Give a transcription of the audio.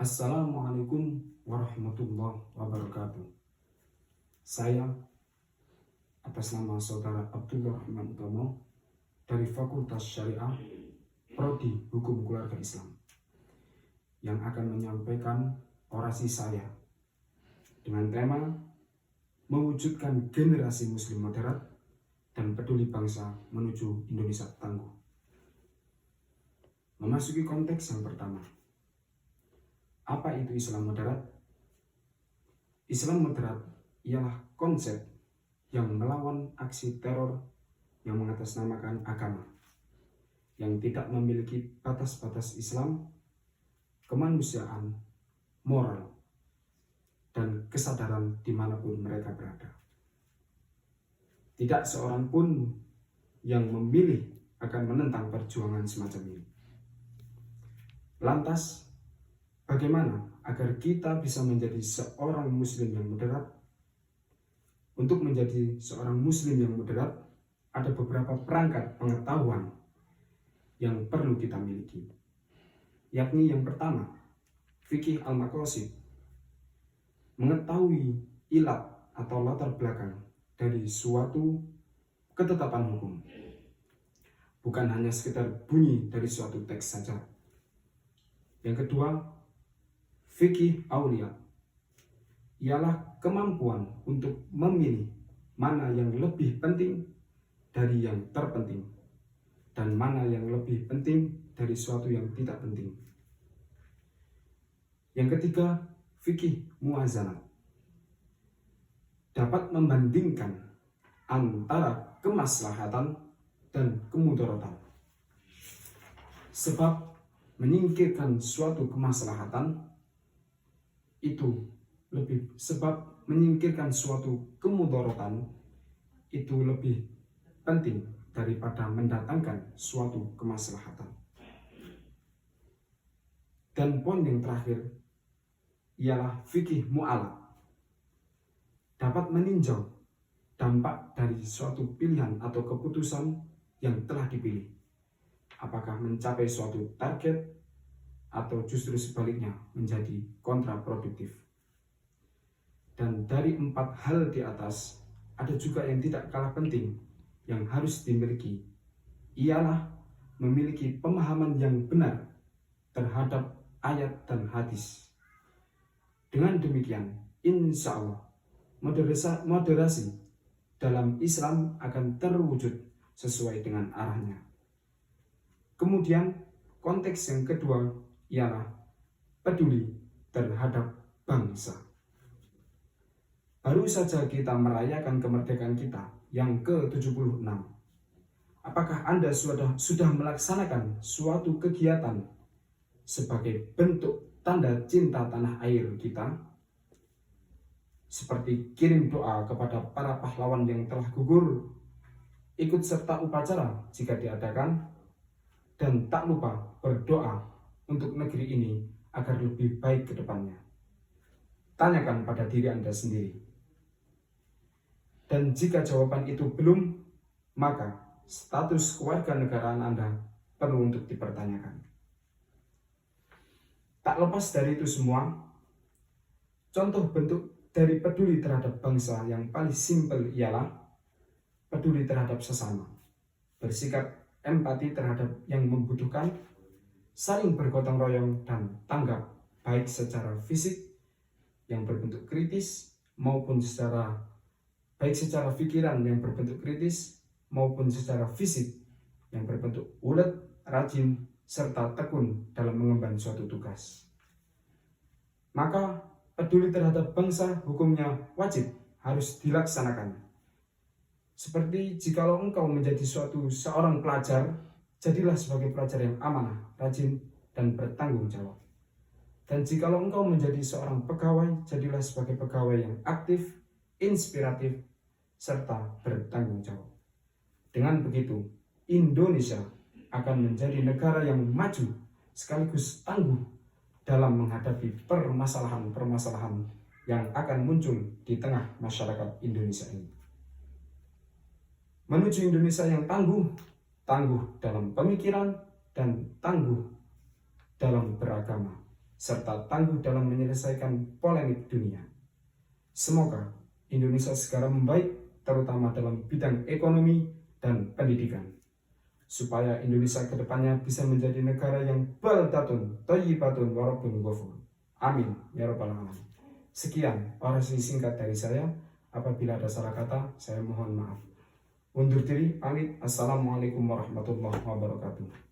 Assalamualaikum warahmatullahi wabarakatuh. Saya atas nama Saudara Abdullah Rahman Utomo dari Fakultas Syariah Prodi Hukum Keluarga Islam yang akan menyampaikan orasi saya dengan tema mewujudkan generasi muslim moderat dan peduli bangsa menuju Indonesia tangguh. Memasuki konteks yang pertama, apa itu Islam moderat? Islam moderat ialah konsep yang melawan aksi teror yang mengatasnamakan agama, yang tidak memiliki batas-batas Islam, kemanusiaan, moral, dan kesadaran dimanapun mereka berada. Tidak seorang pun yang memilih akan menentang perjuangan semacam ini. Lantas, bagaimana agar kita bisa menjadi seorang muslim yang moderat? Untuk menjadi seorang muslim yang moderat, ada beberapa perangkat pengetahuan yang perlu kita miliki. Yakni yang pertama, fikih al-maqasid. Mengetahui ilat atau latar belakang dari suatu ketetapan hukum. Bukan hanya sekedar bunyi dari suatu teks saja. Yang kedua, fikih aulia ialah kemampuan untuk memilih mana yang lebih penting dari yang terpenting dan mana yang lebih penting dari suatu yang tidak penting. Yang ketiga, fikih muwazanah dapat membandingkan antara kemaslahatan dan kemudaratan. Sebab menyingkirkan suatu kemaslahatan itu menyingkirkan suatu kemudaratan itu lebih penting daripada mendatangkan suatu kemaslahatan. Dan poin yang terakhir ialah fikih mu'alaq, dapat meninjau dampak dari suatu pilihan atau keputusan yang telah dipilih. Apakah mencapai suatu target atau justru sebaliknya menjadi kontraproduktif. Dan dari 4 hal di atas, ada juga yang tidak kalah penting yang harus dimiliki, ialah memiliki pemahaman yang benar terhadap ayat dan hadis. Dengan demikian, insya Allah moderasi dalam Islam akan terwujud sesuai dengan arahnya. Kemudian konteks yang kedua ialah peduli terhadap bangsa. Baru saja kita merayakan kemerdekaan kita yang ke-76. Apakah Anda sudah melaksanakan suatu kegiatan sebagai bentuk tanda cinta tanah air kita? Seperti kirim doa kepada para pahlawan yang telah gugur, ikut serta upacara jika diadakan, dan tak lupa berdoa untuk negeri ini agar lebih baik ke depannya. Tanyakan pada diri Anda sendiri. Dan jika jawaban itu belum, maka status kewarganegaraan Anda perlu untuk dipertanyakan. Tak lepas dari itu semua, contoh bentuk dari peduli terhadap bangsa yang paling simpel ialah peduli terhadap sesama, bersikap empati terhadap yang membutuhkan, saling bergotong royong dan tanggap baik secara fisik yang berbentuk kritis maupun secara pikiran yang berbentuk kritis maupun secara fisik yang berbentuk ulet, rajin, serta tekun dalam mengemban suatu tugas. Maka peduli terhadap bangsa hukumnya wajib harus dilaksanakan. Seperti jikalau engkau menjadi seorang pelajar, jadilah sebagai pelajar yang amanah, rajin, dan bertanggung jawab. Dan jikalau engkau menjadi seorang pegawai, jadilah sebagai pegawai yang aktif, inspiratif, serta bertanggung jawab. Dengan begitu, Indonesia akan menjadi negara yang maju sekaligus tangguh dalam menghadapi permasalahan-permasalahan yang akan muncul di tengah masyarakat Indonesia ini. Menuju Indonesia yang tangguh dalam pemikiran dan tangguh dalam beragama, serta tangguh dalam menyelesaikan polemik dunia. Semoga Indonesia segera membaik, terutama dalam bidang ekonomi dan pendidikan, supaya Indonesia ke depannya bisa menjadi negara yang baldatun, thayyibatun, warabun ghafur. Amin ya rabbal alamin. Sekian orasi singkat dari saya. Apabila ada salah kata, saya mohon maaf. Undur diri, pamit. Assalamualaikum warahmatullahi wabarakatuh.